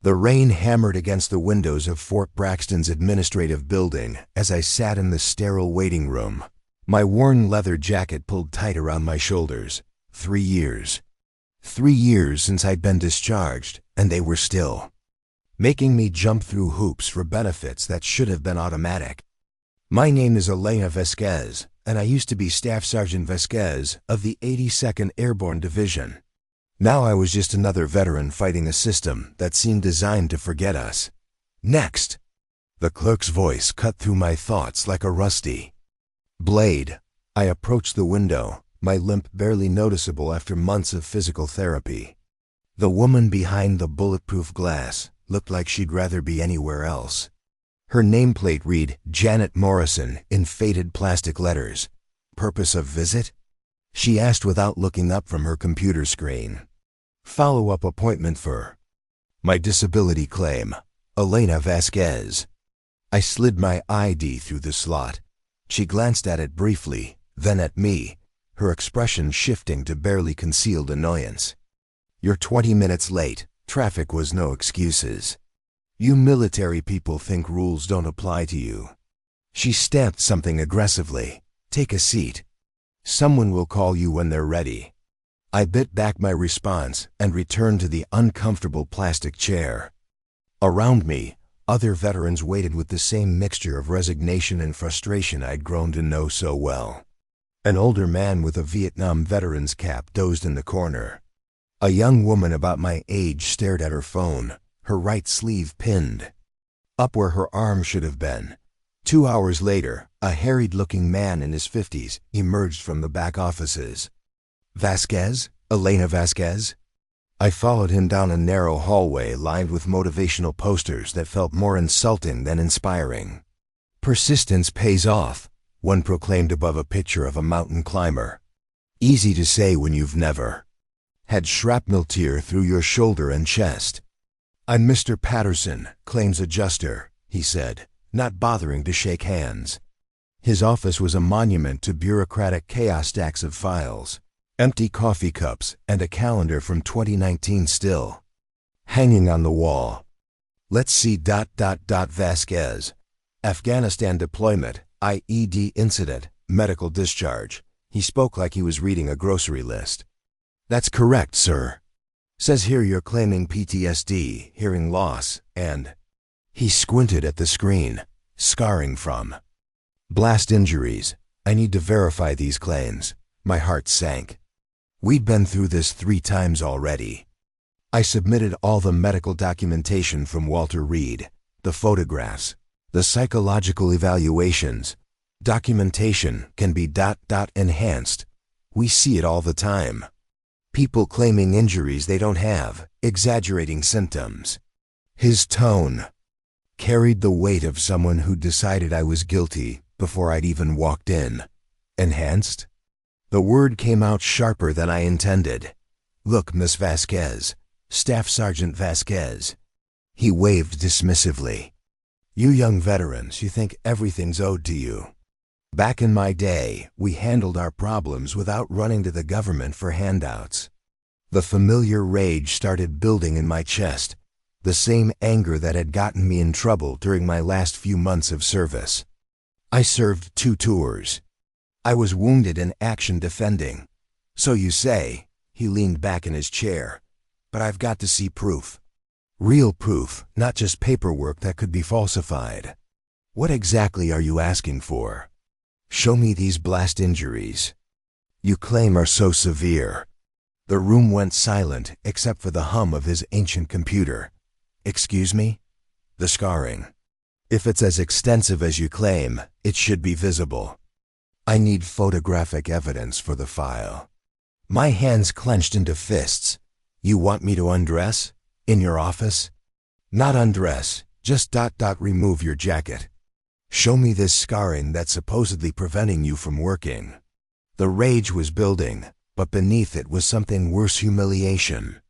The rain hammered against the windows of Fort Braxton's administrative building as I sat in the sterile waiting room. My worn leather jacket pulled tight around my shoulders. 3 years. 3 years since I'd been discharged, and they were still making me jump through hoops for benefits that should have been automatic. My name is Elena Vasquez, and I used to be Staff Sergeant Vasquez of the 82nd Airborne Division. Now I was just another veteran fighting a system that seemed designed to forget us. Next! The clerk's voice cut through my thoughts like a rusty blade. I approached the window, my limp barely noticeable after months of physical therapy. The woman behind the bulletproof glass looked like she'd rather be anywhere else. Her nameplate read Janet Morrison in faded plastic letters. Purpose of visit? She asked without looking up from her computer screen. Follow-up appointment for my disability claim, Elena Vasquez. I slid my ID through the slot. She glanced at it briefly, then at me, her expression shifting to barely concealed annoyance. You're 20 minutes late. Traffic was no excuses. You military people think rules don't apply to you. She stamped something aggressively. Take a seat. Someone will call you when they're ready. I bit back my response and returned to the uncomfortable plastic chair. Around me, other veterans waited with the same mixture of resignation and frustration I'd grown to know so well. An older man with a Vietnam veteran's cap dozed in the corner. A young woman about my age stared at her phone, her right sleeve pinned up where her arm should have been. 2 hours later, a harried-looking man in his 50s emerged from the back offices. Vasquez? Elena Vasquez? I followed him down a narrow hallway lined with motivational posters that felt more insulting than inspiring. Persistence pays off, one proclaimed above a picture of a mountain climber. Easy to say when you've never had shrapnel tear through your shoulder and chest. I'm Mr. Patterson, claims adjuster, he said, not bothering to shake hands. His office was a monument to bureaucratic chaos, stacks of files, empty coffee cups, and a calendar from 2019 still hanging on the wall. Let's see ... Vasquez. Afghanistan deployment, IED incident, medical discharge. He spoke like he was reading a grocery list. That's correct, sir. Says here you're claiming PTSD, hearing loss, and he squinted at the screen. Scarring from blast injuries. I need to verify these claims. My heart sank. We'd been through this 3 times already. I submitted all the medical documentation from Walter Reed, the photographs, the psychological evaluations. Documentation can be ... enhanced. We see it all the time. People claiming injuries they don't have, exaggerating symptoms. His tone carried the weight of someone who decided I was guilty before I'd even walked in. Enhanced? The word came out sharper than I intended. Look, Miss Vasquez, Staff Sergeant Vasquez. He waved dismissively. You young veterans, you think everything's owed to you. Back in my day, we handled our problems without running to the government for handouts. The familiar rage started building in my chest, the same anger that had gotten me in trouble during my last few months of service. I served 2 tours. I was wounded in action defending. So you say, he leaned back in his chair, but I've got to see proof. Real proof, not just paperwork that could be falsified. What exactly are you asking for? Show me these blast injuries you claim are so severe. The room went silent except for the hum of his ancient computer. Excuse me? The scarring. If it's as extensive as you claim, it should be visible. I need photographic evidence for the file. My hands clenched into fists. You want me to undress? In your office? Not undress, just ... remove your jacket. Show me this scarring that's supposedly preventing you from working. The rage was building, but beneath it was something worse: humiliation.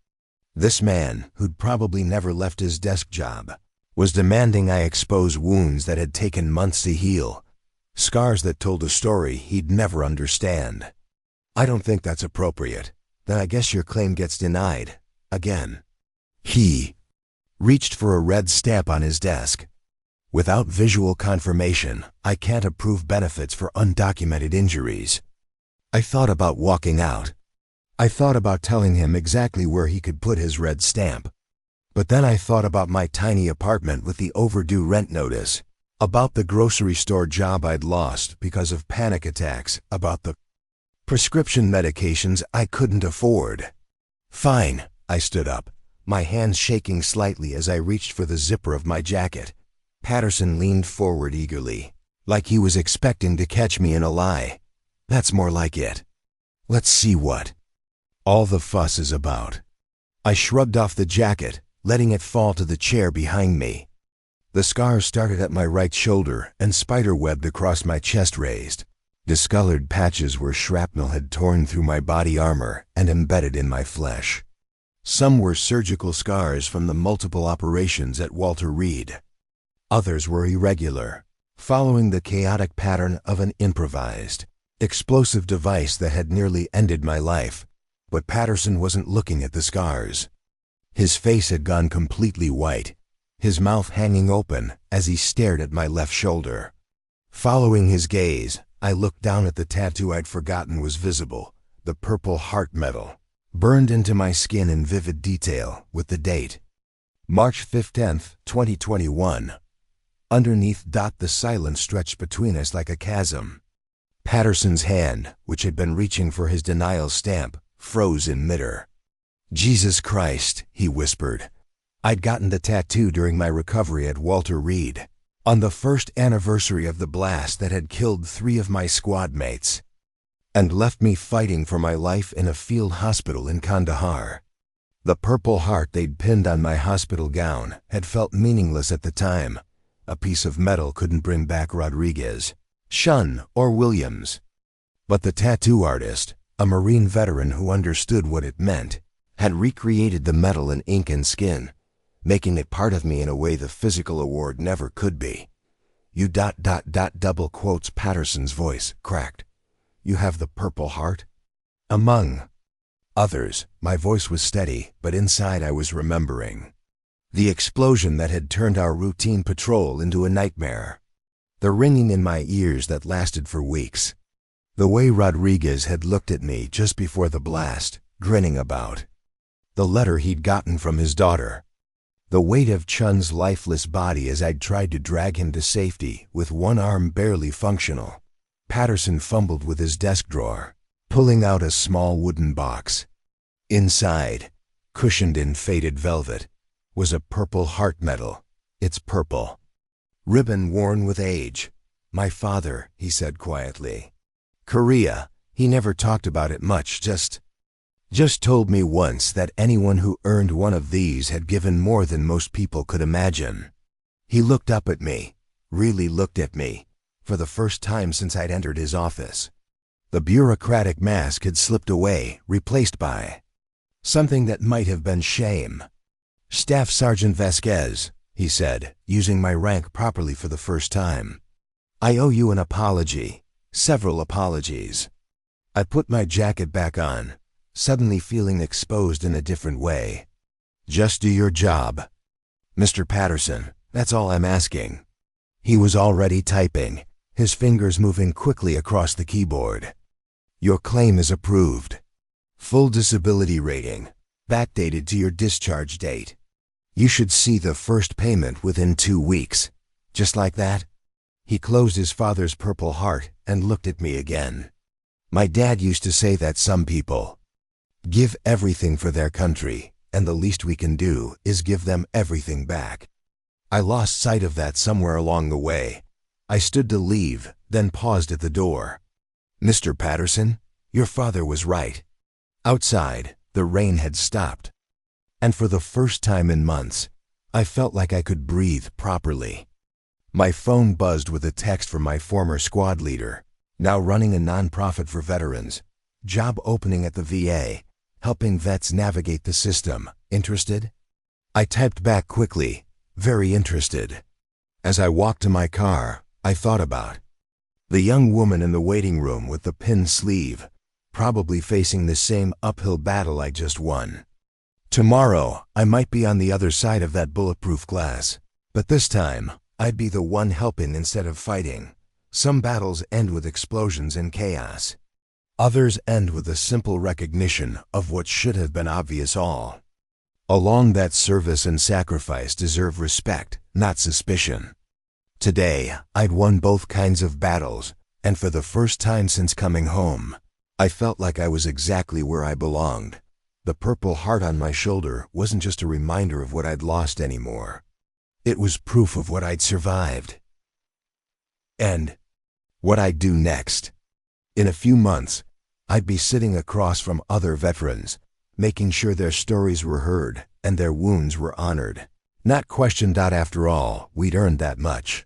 This man, who'd probably never left his desk job, was demanding I expose wounds that had taken months to heal, scars that told a story he'd never understand. I don't think that's appropriate. Then I guess your claim gets denied. Again. He reached for a red stamp on his desk. Without visual confirmation, I can't approve benefits for undocumented injuries. I thought about walking out. I thought about telling him exactly where he could put his red stamp. But then I thought about my tiny apartment with the overdue rent notice, about the grocery store job I'd lost because of panic attacks, about the prescription medications I couldn't afford. Fine, I stood up, my hands shaking slightly as I reached for the zipper of my jacket. Patterson leaned forward eagerly, like he was expecting to catch me in a lie. That's more like it. Let's see what all the fuss is about. I shrugged off the jacket, letting it fall to the chair behind me. The scars started at my right shoulder and spiderwebbed across my chest raised. Discolored patches where shrapnel had torn through my body armor and embedded in my flesh. Some were surgical scars from the multiple operations at Walter Reed. Others were irregular, following the chaotic pattern of an improvised, explosive device that had nearly ended my life. But Patterson wasn't looking at the scars. His face had gone completely white, his mouth hanging open as he stared at my left shoulder. Following his gaze, I looked down at the tattoo I'd forgotten was visible, the purple heart medal, burned into my skin in vivid detail with the date, March 15th, 2021. Underneath, the silence stretched between us like a chasm. Patterson's hand, which had been reaching for his denial stamp, froze in midair. Jesus Christ, he whispered. I'd gotten the tattoo during my recovery at Walter Reed, on the first anniversary of the blast that had killed 3 of my squad mates, and left me fighting for my life in a field hospital in Kandahar. The purple heart they'd pinned on my hospital gown had felt meaningless at the time. A piece of metal couldn't bring back Rodriguez, Shun, or Williams. But the tattoo artist, a Marine veteran who understood what it meant, had recreated the metal in ink and skin, making it part of me in a way the physical award never could be. You ... double quotes Patterson's voice cracked. You have the purple heart? Among others, my voice was steady, but inside I was remembering the explosion that had turned our routine patrol into a nightmare. The ringing in my ears that lasted for weeks. The way Rodriguez had looked at me just before the blast, grinning about. The letter he'd gotten from his daughter. The weight of Chun's lifeless body as I'd tried to drag him to safety with one arm barely functional. Patterson fumbled with his desk drawer, pulling out a small wooden box. Inside, cushioned in faded velvet, was a purple heart medal. It's purple. Ribbon worn with age. My father, he said quietly. Korea, he never talked about it much, just told me once that anyone who earned one of these had given more than most people could imagine. He looked up at me, really looked at me, for the first time since I'd entered his office. The bureaucratic mask had slipped away, replaced by something that might have been shame. Staff Sergeant Vasquez, he said, using my rank properly for the first time. I owe you an apology, several apologies. I put my jacket back on, suddenly feeling exposed in a different way. Just do your job, Mr. Patterson, that's all I'm asking. He was already typing, his fingers moving quickly across the keyboard. Your claim is approved. Full disability rating, backdated to your discharge date. You should see the first payment within 2 weeks. Just like that? He closed his father's purple heart and looked at me again. My dad used to say that some people give everything for their country, and the least we can do is give them everything back. I lost sight of that somewhere along the way. I stood to leave, then paused at the door. Mr. Patterson, your father was right. Outside, the rain had stopped. And for the first time in months, I felt like I could breathe properly. My phone buzzed with a text from my former squad leader, now running a nonprofit for veterans. Job opening at the VA, helping vets navigate the system. Interested? I typed back quickly, very interested. As I walked to my car, I thought about the young woman in the waiting room with the pinned sleeve, probably facing the same uphill battle I just won. Tomorrow, I might be on the other side of that bulletproof glass. But this time, I'd be the one helping instead of fighting. Some battles end with explosions and chaos. Others end with a simple recognition of what should have been obvious all along. That service and sacrifice deserve respect, not suspicion. Today, I'd won both kinds of battles, and for the first time since coming home, I felt like I was exactly where I belonged. The Purple Heart on my shoulder wasn't just a reminder of what I'd lost anymore. It was proof of what I'd survived. And what I'd do next. In a few months, I'd be sitting across from other veterans, making sure their stories were heard and their wounds were honored. Not questioned. After all, we'd earned that much.